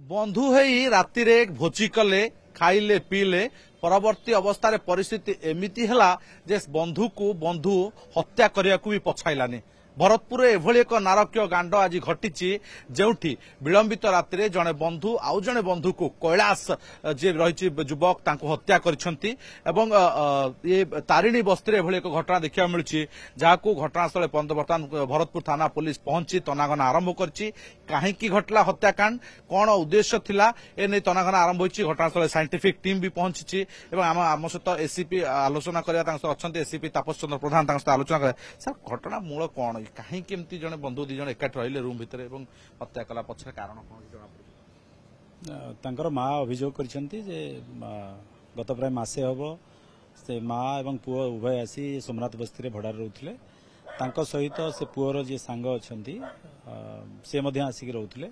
बंधु हेई राति रे भोजी कले खाइले पीले परवर्ती अवस्था परिस्थिति एमिति हला जे बंधु को बंधु हत्या करिया को भी पछाइलानी। भरतपुर एभली एक नारकीय कांड आज घटी जोठी विलंबित राति जड़े बंधु आउ जड़े बंधु को कैलाश जे रही युवक तांको हत्या करिसेंती एवं ये तारिणी बस्ती एभली एक घटना देखा मिलूँ जहाँ घटनास्थल बर्तमान भरतपुर थाना पुलिस पहुंची तनाघना आरंभ करछि। कहीं घटला हत्याकांड कौन उद्देश्य थिला एने तनाघना आरंभ होइछि। घटनास्थल साइंटिफिक टीम भी पहुंची आम सहित एसीपी आलोचना करवा एसीपी तापस चंद्र प्रधान आलोचना कर सर घटना मूल कौन कहीं केमती जने बंधु दी जन एकाठी रहिले रूम भितर एवं हत्या कला पछरे कारण कौन माँ अभियोग करछंती जे गत प्राय मासे हबो से माँ एवं पुओ उभय आसी सोमनाथ बस्ती भड़ा रोथले तांको सहित से पुओर जे सांग अछंती से मध्य आसिक रोथले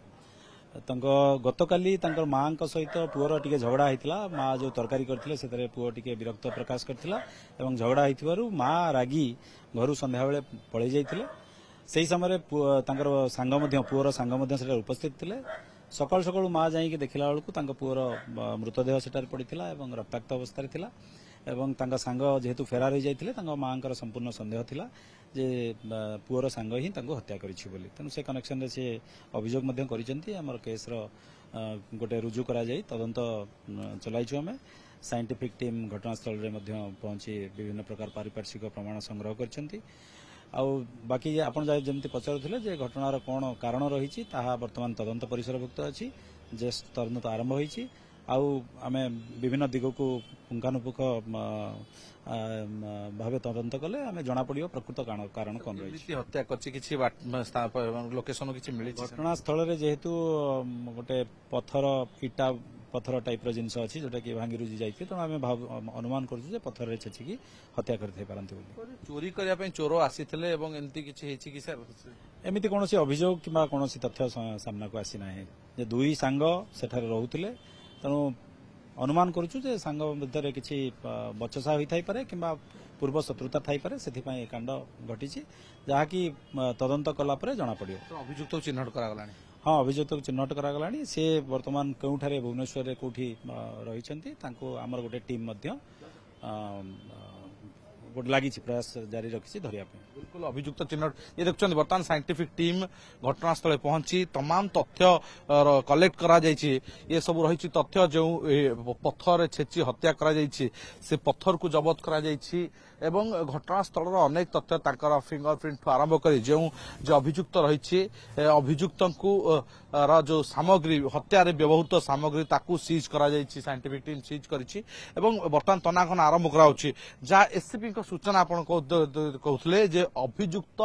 तांको गतकाली तांकर माँ सहित पुओर टिके झगड़ा होइतिला। माँ जो तरकारी करथिले सेतरे पुओ टिके विरक्त प्रकाश करथिला एवं झगड़ा होइथिबारु माँ रागी घरु संध्या बेले पळै जाइथिले। से समय पुओर सांग उपस्थित थे। सकाल सकाल माँ जाइए देखला बेलू पुओर मृतदेह सेठार पड़ा और रक्ताक्त अवस्था थिला एवं सांग जेहेतु फेरार हो जाते माँ संपूर्ण संदेह थिला जे पुओर सांग ही हत्या करिछि बोली। तेणु से कनेक्शन से अभियोग आमर केस गोटे रुजु करा जाई तदंत चलाइछु। आम साइंटिफिक टीम घटनास्थल में पहुंची विभिन्न प्रकार पारिपार्श्विक प्रमाण संग्रह करछंती। बाकी आपन जमी पचारुले जे घटनार कौन कारण रही बर्तमान तदंत परिसरभुक्त अच्छी जे तदंत आरंभ होती आम विभिन्न दिग को पुंखानुपुख भाव तदंत कले आम जना पड़ो प्रकृत कारण कौन रही हत्या लोकेशन किसी घटनास्थल जेहेतु गोटे पत्थर इटा पत्थर टाइप जिनस अच्छी जोटा कि भांगी रुजी जाइए तेणु आम अनुमान करुँ पत्थर छेचिकी हत्या करते चोरी करने चोर आसी एमती कौन अभियोग कि कौन तथ्य सामना को आसी ना जे दुई सांग सेठारे रोहुथिले तेणु अनुमान करुचु जे सांग मध्य किसी बचसा होता पारे कि पूर्व शत्रुता थाई पारे से कांड घटी जहाँकि तदंत कला जना पड़ो। अभियुक्त चिन्हट करागला हाँ अभियुक्त चिन्हट करागला सी बर्तमान केउठारे भुवनेश्वर कोठी रही आमर गोटे टीम गोटे लगी प्रयास जारी रखी धरिया। बिल्कुल अभियुक्त चिन्हट ये देखुं बर्तमान साइंटिफिक टीम घटनास्थल पहुंची तमाम तथ्य कलेक्ट करा जायछि। ये सब रही तथ्य जो पत्थर छेची हत्या करा जायछि से पत्थर को जबत करा जायछि एवं घटनास्थल अनेक तथ्य ताकर फिंगरप्रिंट आरंभ कर जो अभियुक्त रही अभियुक्त जो सामग्री हत्यार व्यवहृत सामग्री ताकू सीज करा जायछि। साइंटिफिक टीम सीज करिछि एवं बर्तमान तनाघन आरंभ कराउछि जहाँ एससीपी सूचना आपण कहते जे अभियुक्त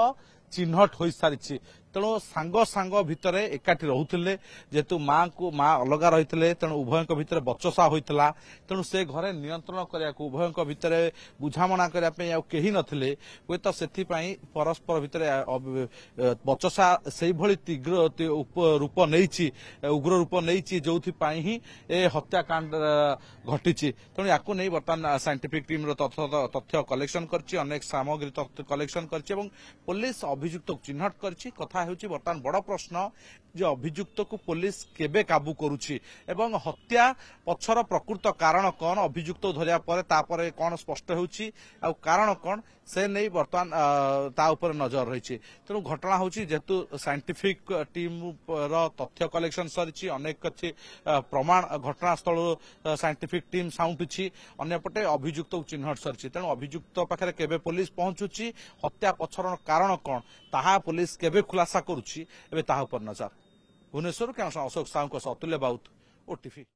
चिन्हट हो सारी तेणु सांग सांग भितर एकाठी रोते जेहेतु माँ अलग रही तेणु उभय भितर बचसा होता तेणु से घरे नियंत्रण करने उभय भितर बुझामणा करने कहीं नथिले हे तो से परस्पर भितर बचसा से तीव्र रूप नहीं उग्र रूप नहीं जो ही ए हत्याकांड घटी तेणु या नहीं बर्तमान साइंटिफिक टीम तथ्य कलेक्शन कर अनेक सामग्री तथ्य कलेक्शन कर पुलिस अभियुक्त चिन्हट कर कथा होची बर्तमान बड़ प्रश्न जे अभियुक्त को पुलिस केबे काबू करुछि एवं हत्या पछर प्रकृत कारण कौन अभियुक्त धरिया परे तापरे कौन स्पष्ट होछि आ कारण कौन से नहीं बर्तमान ता ऊपर नजर रही। तेणु घटना होछि जेतु साइंटिफिक टीम रो तथ्य कलेक्शन सरिछि अनेक किछि प्रमाण घटनास्थल साइंटिफिक टीम साउंटुछि अन्यपटे अभियुक्त चिन्हट सरिछि। तेणु अभियुक्त पाखरे केबे पुलिस पहुंचुछि हत्या पछर कारण कौन ताहा पुलिस केबे खुलासा करुछि एबे ताहा ऊपर नजर। भुवनेश्वर के अशोक साहू अतुल्य बाउत ओटीवी।